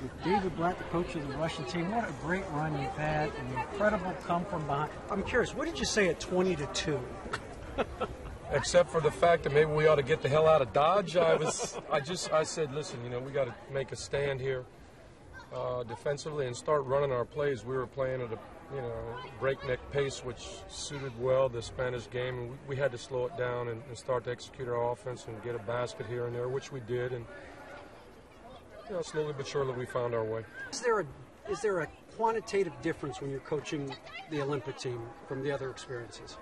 With David Blatt, the coach of the Russian team, what a great run you've had, an incredible come from behind. I'm curious, what did you say at 20-2? Except for the fact that maybe we ought to get the hell out of Dodge. I said, listen, we got to make a stand here defensively and start running our plays. We were playing at a breakneck pace, which suited well the Spanish game, and we had to slow it down and start to execute our offense and get a basket here and there, which we did, and slowly but surely we found our way. Is there a quantitative difference when you're coaching the Olympic team from the other experiences?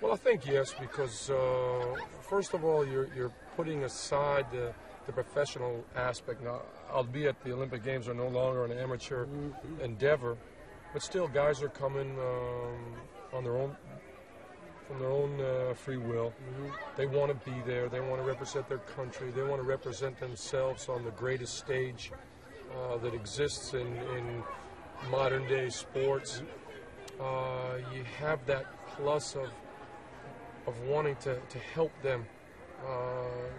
Well, I think yes, because first of all, you're putting aside the professional aspect. Now, albeit the Olympic Games are no longer an amateur endeavor, but still, guys are coming on their own, from their own free will. They want to be there. They want to represent their country. They want to represent themselves on the greatest stage that exists in modern-day sports. You have that plus of wanting to help them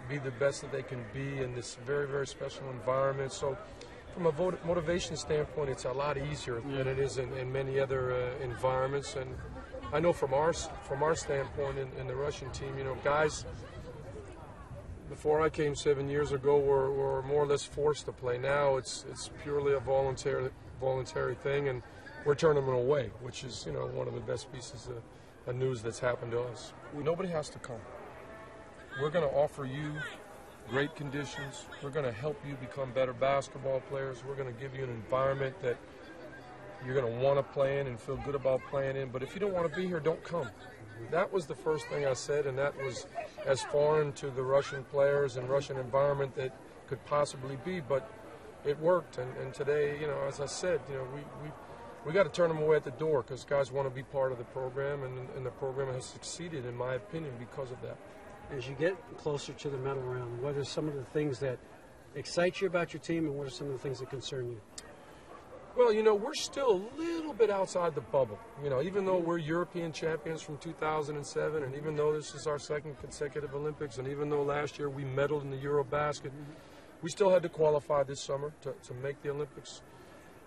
be the best that they can be in this very, very special environment. So from a motivation standpoint, it's a lot easier than it is in many other environments. And I know from our standpoint in the Russian team, guys before I came 7 years ago were more or less forced to play. Now it's purely a voluntary thing, and we're turning them away, which is one of the best pieces of news that's happened to us. Nobody has to come. We're going to offer you great conditions. We're going to help you become better basketball players. We're going to give you an environment that you're going to want to play in and feel good about playing in. But if you don't want to be here, don't come. That was the first thing I said, and that was as foreign to the Russian players and Russian environment that could possibly be. But it worked, and today, as I said, we got to turn them away at the door because guys want to be part of the program, and the program has succeeded, in my opinion, because of that. As you get closer to the medal round, what are some of the things that excite you about your team, and what are some of the things that concern you? Well, we're still a little bit outside the bubble. Even though we're European champions from 2007, and even though this is our second consecutive Olympics, and even though last year we medaled in the Eurobasket, we still had to qualify this summer to make the Olympics.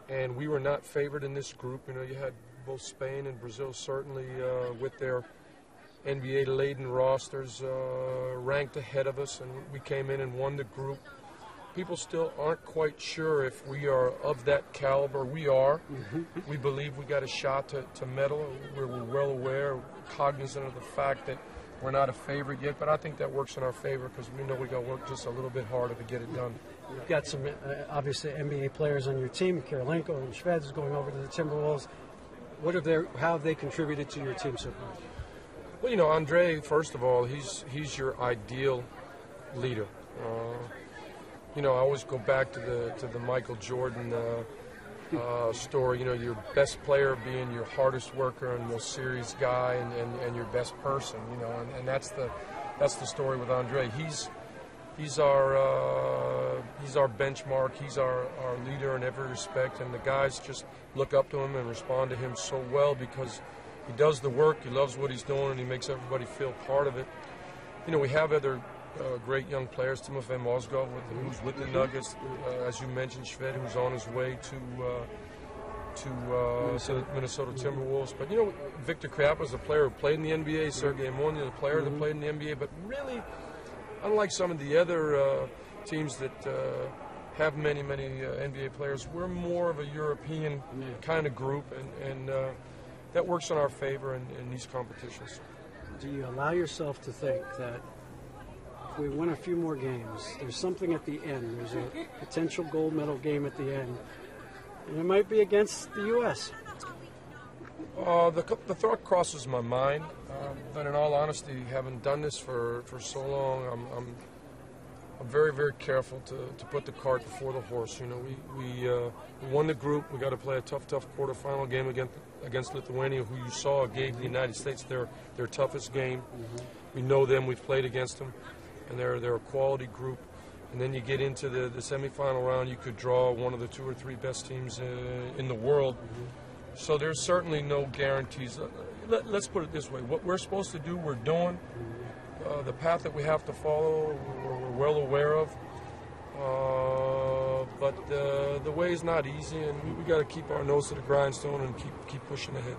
And we were not favored in this group. You had both Spain and Brazil certainly with their NBA-laden rosters ranked ahead of us, and we came in and won the group. People still aren't quite sure if we are of that caliber. We are. We believe we got a shot to medal. We're well aware, cognizant of the fact that we're not a favorite yet, but I think that works in our favor because we know we got to work just a little bit harder to get it done. You've got some, obviously, NBA players on your team. Karolinko and Shved is going over to the Timberwolves. How have they contributed to your team so far? Well, Andre, first of all, he's your ideal leader. I always go back to the Michael Jordan story. Your best player being your hardest worker and most serious guy, and your best person. And that's the story with Andre. He's our benchmark. He's our leader in every respect, and the guys just look up to him and respond to him so well because he does the work. He loves what he's doing, and he makes everybody feel part of it. We have other great young players. Timofey Mozgov, who's with the Nuggets, as you mentioned, Shved, who's on his way to the Minnesota Timberwolves. But Victor Krapa is a player who played in the NBA. Sergei Monia, the player that played in the NBA. But really, unlike some of the other teams that have many NBA players, we're more of a European kind of group, and that works in our favor in these competitions. Do you allow yourself to think that if we win a few more games, there's something at the end, there's a potential gold medal game at the end, and it might be against the U.S.? The thought crosses my mind, but in all honesty, having done this for so long, I'm very, very careful to put the cart before the horse. We won the group. We got to play a tough quarterfinal game against Lithuania, who you saw gave the United States their toughest game. We know them. We've played against them, and they're a quality group. And then you get into the semifinal round. You could draw one of the 2 or 3 best teams in the world. So there's certainly no guarantees. Let's put it this way. What we're supposed to do, we're doing. The path that we have to follow, we're well aware of. But the way is not easy, and we got to keep our nose to the grindstone and keep pushing ahead.